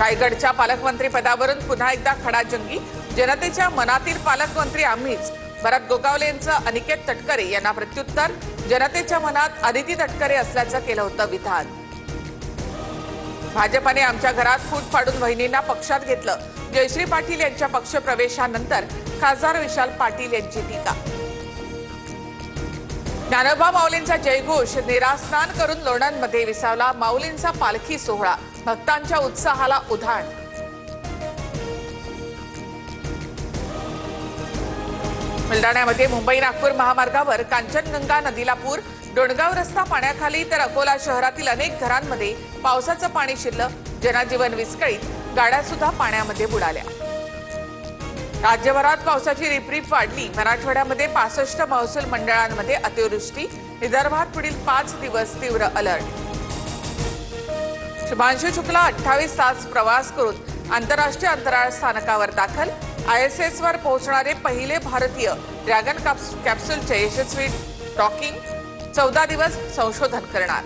रायगडच्या पालकमंत्री पदावरून पुन्हा एकदा खडाजंगी। जनतेच्या मनातील पालकमंत्री आम्हीच। भरत गोगावले यांचं अनिकेत तटकरे यांना प्रत्युत्तर। जनतेच्या मनात अदिती तटकरे असल्याचं केलं होतं विधान। भाजपने आमच्या घरात फूट फाडून वहिनींना पक्षात घेतलं। जयश्री पाटील यांच्या पक्षप्रवेशानंतर खासदार विशाल पाटील यांची टीका। ज्ञानोबा माऊलींचा जयघोष। निरास्नान करून लोणंदमध्ये विसावला माऊलींचा पालखी सोहळा। भक्तांच्या उत्साहाला उधाण। बुलढाण्यामध्ये मुंबई नागपूर महामार्गावर कांचनगंगा नदीला पूर। डोणगाव रस्ता पाण्याखाली तर अकोला शहरातील अनेक घरांमध्ये पावसाचं पाणी शिरलं। जनजीवन विस्कळीत। गाड्या सुद्धा पाण्यामध्ये बुडाल्या। राज्यभरात पावसाची रिपरिप वाढली। मराठवाड्यामध्ये 65 महसूल मंडळांमध्ये अतिवृष्टी। विदर्भात पुढील 5 दिवस तीव्र अलर्ट। शुभांशु शुक्ला 28 तास प्रवास करून आंतरराष्ट्रीय अंतराळ स्थानकावर दाखल। ISS वर पोहोचणारे पहिले भारतीय। ड्रॅगन कॅप्सूलचे यशस्वी डॉकिंग। 14 दिवस संशोधन करणार।